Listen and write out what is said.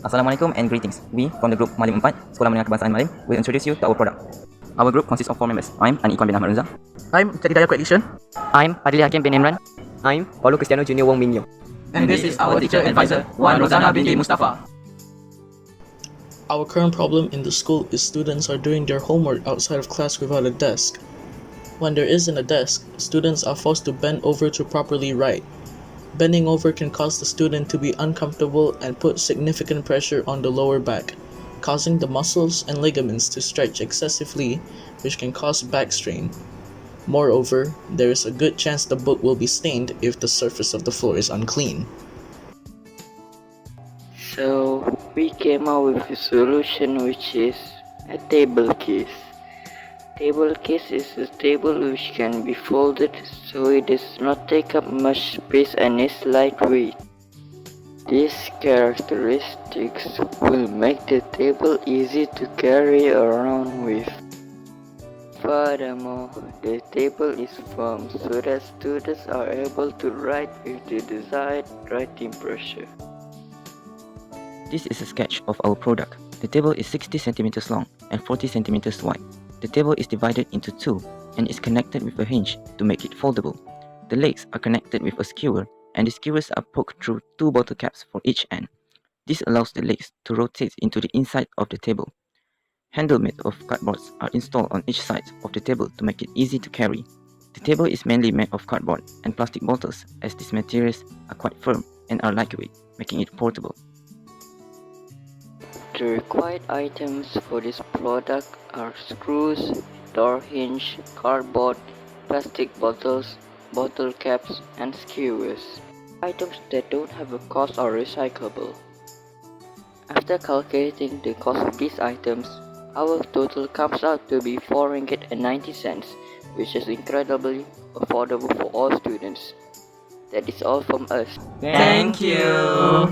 Assalamualaikum and greetings. We from the group Malim Empat, Sekolah Menengah Kebangsaan Malim, will introduce you to our product. Our group consists of 4 members. I'm Anikon bin Ahmad Runza. I'm Jadidaya Coalition. I'm Adli Hakim bin Imran. I'm Paulo Cristiano Junior Wong Min Yong. And this is our teacher advisor, Wan Rozana binti Mustafa. Our current problem in the school is students are doing their homework outside of class without a desk. When there isn't a desk, students are forced to bend over to properly write. Bending over can cause the student to be uncomfortable and put significant pressure on the lower back, causing the muscles and ligaments to stretch excessively, which can cause back strain. Moreover, there is a good chance the book will be stained if the surface of the floor is unclean. So we came up with a solution, which is a table case. Table case is a table which can be folded so it does not take up much space and is lightweight. These characteristics will make the table easy to carry around with. Furthermore, the table is firm so that students are able to write with the desired writing pressure. This is a sketch of our product. The table is 60 cm long and 40 cm wide. The table is divided into two and is connected with a hinge to make it foldable. The legs are connected with a skewer and the skewers are poked through 2 bottle caps for each end. This allows the legs to rotate into the inside of the table. Handle made of cardboards are installed on each side of the table to make it easy to carry. The table is mainly made of cardboard and plastic bottles, as these materials are quite firm and are lightweight, making it portable. The required items for this product are screws, door hinge, cardboard, plastic bottles, bottle caps, and skewers. Items that don't have a cost are recyclable. After calculating the cost of these items, our total comes out to be 4 ringgit and 90 cents, which is incredibly affordable for all students. That is all from us. Thank you.